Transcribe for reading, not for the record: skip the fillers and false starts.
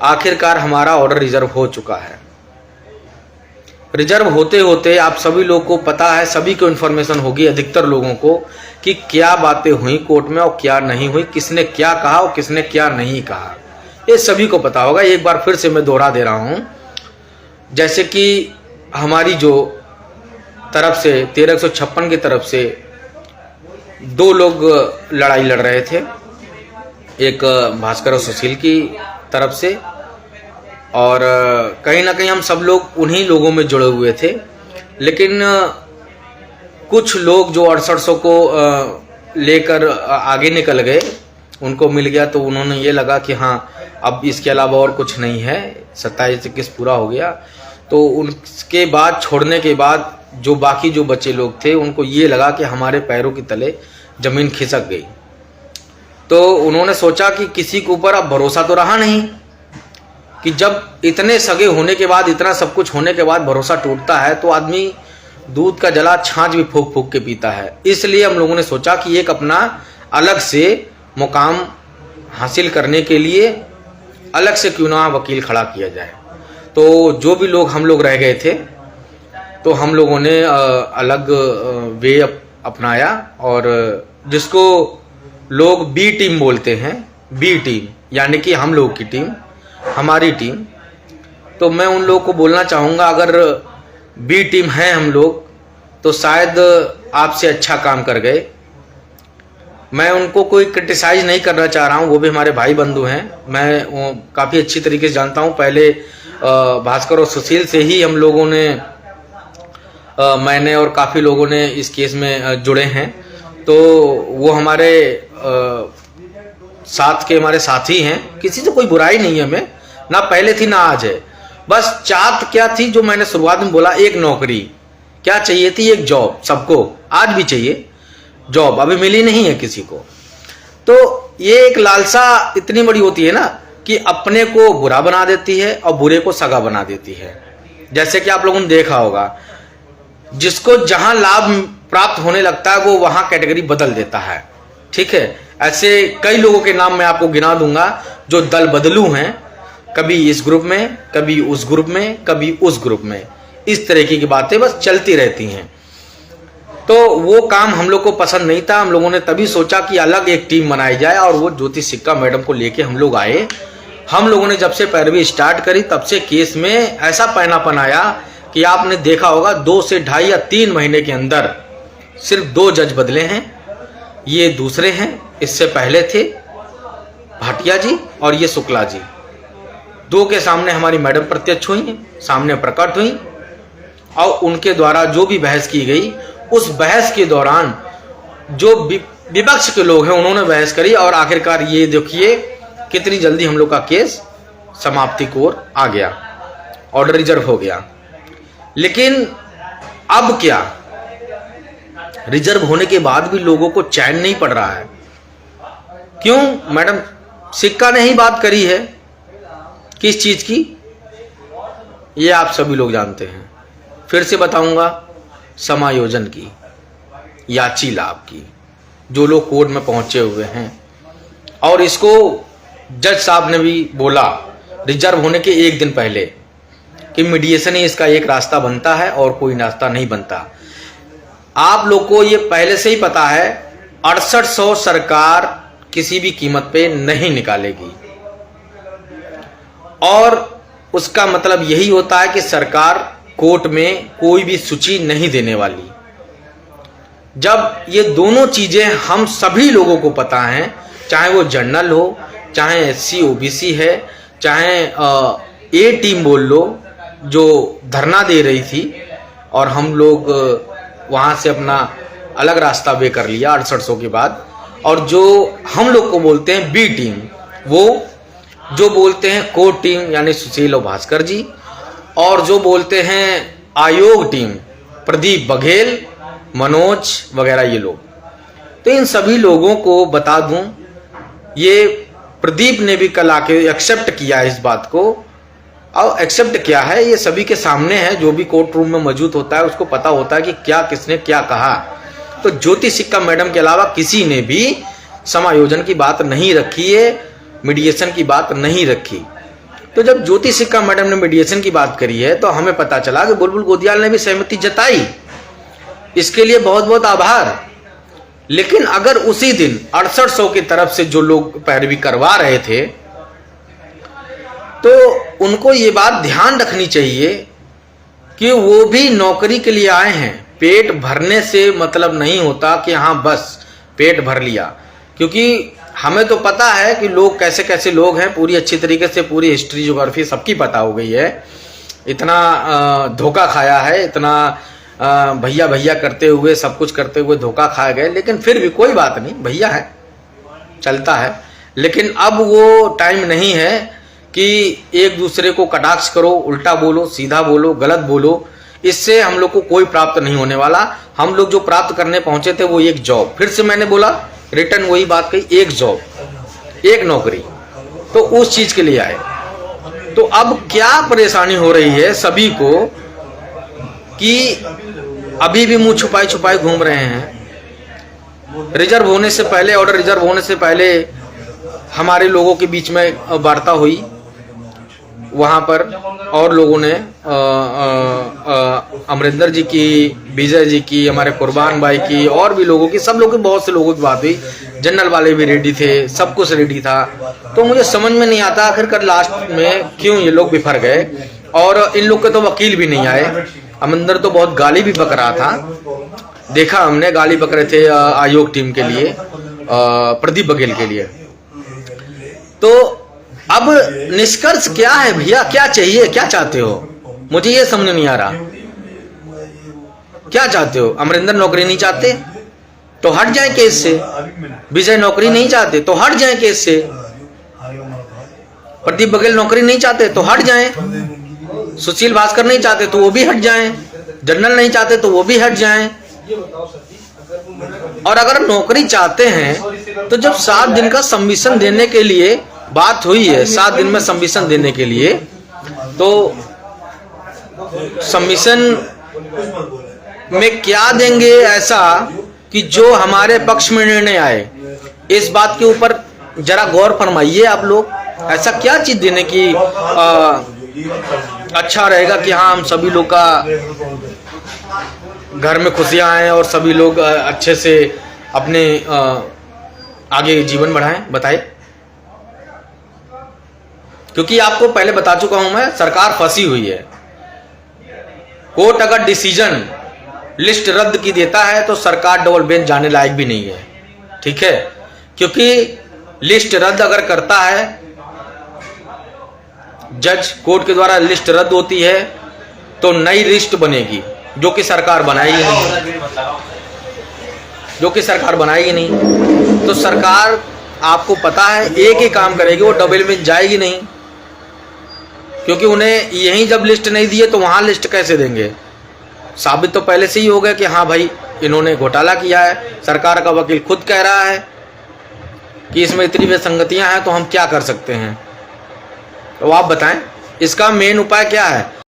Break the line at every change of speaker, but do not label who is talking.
आखिरकार हमारा order reserve हो चुका है। रिजर्व होते होते आप सभी लोगों को पता है, सभी को इन्फॉर्मेशन होगी, अधिकतर लोगों को, कि क्या बातें हुई कोर्ट में और क्या नहीं हुई, किसने क्या कहा और किसने क्या नहीं कहा, ये सभी को पता होगा। एक बार फिर से मैं दोहरा दे रहा हूँ। जैसे कि हमारी जो तरफ से 1356 की तरफ से 2 लोग लड़ाई लड़ रहे थे, एक भास्कर और सुशील की तरफ से, और कहीं ना कहीं हम सब लोग उन्हीं लोगों में जुड़े हुए थे। लेकिन कुछ लोग जो 6800 को लेकर आगे निकल गए, उनको मिल गया तो उन्होंने ये लगा कि हाँ अब इसके अलावा और कुछ नहीं है, 27-21 पूरा हो गया। तो उनके बाद छोड़ने के बाद जो बाकी जो बच्चे लोग थे उनको ये लगा कि हमारे पैरों के तले जमीन खिसक गई। तो उन्होंने सोचा कि किसी के ऊपर अब भरोसा तो रहा नहीं, कि जब इतने सगे होने के बाद, इतना सब कुछ होने के बाद भरोसा टूटता है तो आदमी दूध का जला छाछ भी फूक फूक के पीता है। इसलिए हम लोगों ने सोचा कि एक अपना अलग से मुकाम हासिल करने के लिए अलग से क्यों ना वकील खड़ा किया जाए। तो जो भी लोग हम लोग रह गए थे तो हम लोगों ने अलग वे अपनाया, और जिसको लोग बी टीम बोलते हैं, बी टीम यानी कि हम लोग की टीम, हमारी टीम। तो मैं उन लोगों को बोलना चाहूँगा, अगर बी टीम है हम लोग तो शायद आपसे अच्छा काम कर गए। मैं उनको कोई क्रिटिसाइज नहीं करना चाह रहा हूँ, वो भी हमारे भाई बंधु हैं, मैं काफ़ी अच्छी तरीके से जानता हूँ। पहले भास्कर और सुशील से ही हम लोगों ने मैंने और काफ़ी लोगों ने इस केस में जुड़े हैं। तो वो हमारे साथ के हमारे साथी हैं, किसी से कोई बुराई नहीं है हमें, ना पहले थी ना आज है। बस चाहत क्या थी, जो मैंने शुरुआत में बोला, एक नौकरी क्या चाहिए थी, एक जॉब। सबको आज भी चाहिए जॉब, अभी मिली नहीं है किसी को। तो ये एक लालसा इतनी बड़ी होती है ना कि अपने को बुरा बना देती है और बुरे को सगा बना देती है। जैसे कि आप लोगों ने देखा होगा, जिसको जहां लाभ प्राप्त होने लगता है वो वहां कैटेगरी बदल देता है। ठीक है, ऐसे कई लोगों के नाम मैं आपको गिना दूंगा जो दल बदलू हैं, कभी इस ग्रुप में, कभी उस ग्रुप में, कभी उस ग्रुप में। इस तरीके की बातें बस चलती रहती हैं। तो वो काम हम लोग को पसंद नहीं था। हम लोगों ने तभी सोचा कि अलग एक टीम बनाई जाए, और वो ज्योति सिक्का मैडम को लेके हम लोग आए। हम लोगों ने जब से पैरवी स्टार्ट करी तब से केस में ऐसा पैनापन आया कि आपने देखा होगा 2 से 2.5 या 3 महीने के अंदर सिर्फ 2 जज बदले हैं। ये दूसरे हैं, इससे पहले थे भाटिया जी और ये शुक्ला जी। 2 के सामने हमारी मैडम प्रत्यक्ष हुई, सामने प्रकट हुई, और उनके द्वारा जो भी बहस की गई, उस बहस के दौरान जो विपक्ष के लोग हैं उन्होंने बहस करी, और आखिरकार ये देखिए कितनी जल्दी हम लोग का केस समाप्ति की ओर आ गया, ऑर्डर रिजर्व हो गया। लेकिन अब क्या, रिजर्व होने के बाद भी लोगों को चैन नहीं पड़ रहा है। क्यों? मैडम सिक्का ने ही बात करी है। किस चीज की, ये आप सभी लोग जानते हैं। फिर से बताऊंगा, समायोजन की, याची लाभ की, जो लोग कोर्ट में पहुंचे हुए हैं। और इसको जज साहब ने भी बोला रिजर्व होने के 1 दिन पहले कि मीडिएशन ही इसका एक रास्ता बनता है और कोई रास्ता नहीं बनता। आप लोग को ये पहले से ही पता है, 6800 सरकार किसी भी कीमत पे नहीं निकालेगी, और उसका मतलब यही होता है कि सरकार कोर्ट में कोई भी सूची नहीं देने वाली। जब ये दोनों चीजें हम सभी लोगों को पता हैं, चाहे वो जनरल हो, चाहे SC OBC है, चाहे ए टीम बोल लो जो धरना दे रही थी, और हम लोग वहां से अपना अलग रास्ता वे कर लिया 6800 के बाद। और जो हम लोग को बोलते हैं बी टीम, वो जो बोलते हैं कोर्ट टीम यानी सुशील और भास्कर जी, और जो बोलते हैं आयोग टीम प्रदीप बघेल, मनोज वगैरह ये लोग। तो इन सभी लोगों को बता दूं, ये प्रदीप ने भी कल आके एक्सेप्ट किया इस बात को। और एक्सेप्ट क्या है ये सभी के सामने है, जो भी कोर्ट रूम में मौजूद होता है उसको पता होता है कि क्या किसने क्या कहा। तो ज्योति सिक्का मैडम के अलावा किसी ने भी समायोजन की बात नहीं रखी है, मीडिएशन की बात नहीं रखी। तो जब ज्योति सिक्का मैडम ने मीडिएशन की बात करी है तो हमें पता चला कि बुलबुल गोदियाल ने भी सहमति जताई, इसके लिए बहुत बहुत आभार। लेकिन अगर उसी दिन 6800 की तरफ से जो लोग पैरवी करवा रहे थे तो उनको ये बात ध्यान रखनी चाहिए कि वो भी नौकरी के लिए आए हैं। पेट भरने से मतलब नहीं होता कि हाँ बस पेट भर लिया, क्योंकि हमें तो पता है कि लोग कैसे कैसे लोग हैं, पूरी अच्छी तरीके से पूरी हिस्ट्री ज्योग्राफी सबकी पता हो गई है। इतना धोखा खाया है, इतना भैया भैया करते हुए सब कुछ करते हुए धोखा खाए गए, लेकिन फिर भी कोई बात नहीं, भैया है, चलता है। लेकिन अब वो टाइम नहीं है कि एक दूसरे को कटाक्ष करो, उल्टा बोलो, सीधा बोलो, गलत बोलो, इससे हम लोग को कोई प्राप्त नहीं होने वाला। हम लोग जो प्राप्त करने पहुंचे थे वो एक जॉब, फिर से मैंने बोला रिटर्न वही बात कही, एक जॉब, एक नौकरी, तो उस चीज के लिए आए। तो अब क्या परेशानी हो रही है सभी को कि अभी भी मुंह छुपाए छुपाए घूम रहे हैं। रिजर्व होने से पहले, ऑर्डर रिजर्व होने से पहले हमारे लोगों के बीच में वार्ता हुई वहां पर, और लोगों ने अमरिंदर जी की, विजय जी की, हमारे कुर्बान भाई की, और भी लोगों की, सब लोगों की, बहुत से लोगों की बात हुई। जनरल वाले भी रेडी थे, सब कुछ रेडी था। तो मुझे समझ में नहीं आता आखिरकार लास्ट में क्यों ये लोग बिफर गए। और इन लोग के तो वकील भी नहीं आए। अमरिंदर तो बहुत गाली भी बक रहा था, देखा हमने, गाली बक रहे थे आयोग टीम के लिए, प्रदीप बघेल के लिए। तो अब निष्कर्ष क्या है भैया, क्या चाहिए, क्या चाहते हो? मुझे ये समझ नहीं आ रहा, क्या चाहते हो? अमरिंदर नौकरी नहीं चाहते तो हट जाए केस से, विजय नौकरी नहीं चाहते तो हट जाए केस से, प्रदीप बघेल नौकरी नहीं चाहते तो हट जाए, सुशील भास्कर नहीं चाहते तो वो भी हट जाएं, जनरल नहीं चाहते तो वो भी हट जाएं। और अगर नौकरी चाहते हैं तो जब 7 दिन का सबमिशन देने के लिए बात हुई है, 7 दिन में सबमिशन देने के लिए, तो सबमिशन में क्या देंगे ऐसा कि जो हमारे पक्ष में निर्णय आए? इस बात के ऊपर जरा गौर फरमाइए आप लोग। ऐसा क्या चीज देने की अच्छा रहेगा कि हाँ हम सभी लोग का घर में खुशियां आए और सभी लोग अच्छे से अपने आगे जीवन बढ़ाएं? बताइए। क्योंकि आपको पहले बता चुका हूं मैं, सरकार फंसी हुई है। कोर्ट अगर डिसीजन लिस्ट रद्द की देता है तो सरकार डबल बेंच जाने लायक भी नहीं है, ठीक है? क्योंकि लिस्ट रद्द अगर करता है जज, कोर्ट के द्वारा लिस्ट रद्द होती है तो नई लिस्ट बनेगी, जो कि सरकार बनाएगी नहीं, जो कि सरकार बनाएगी नहीं। तो सरकार, आपको पता है, एक ही काम करेगी, वो डबल बेंच जाएगी नहीं, क्योंकि उन्हें यहीं जब लिस्ट नहीं दी है तो वहां लिस्ट कैसे देंगे? साबित तो पहले से ही हो गया कि हाँ भाई इन्होंने घोटाला किया है। सरकार का वकील खुद कह रहा है कि इसमें इतनी विसंगतियां हैं, तो हम क्या कर सकते हैं? तो आप बताएं, इसका मेन उपाय क्या है?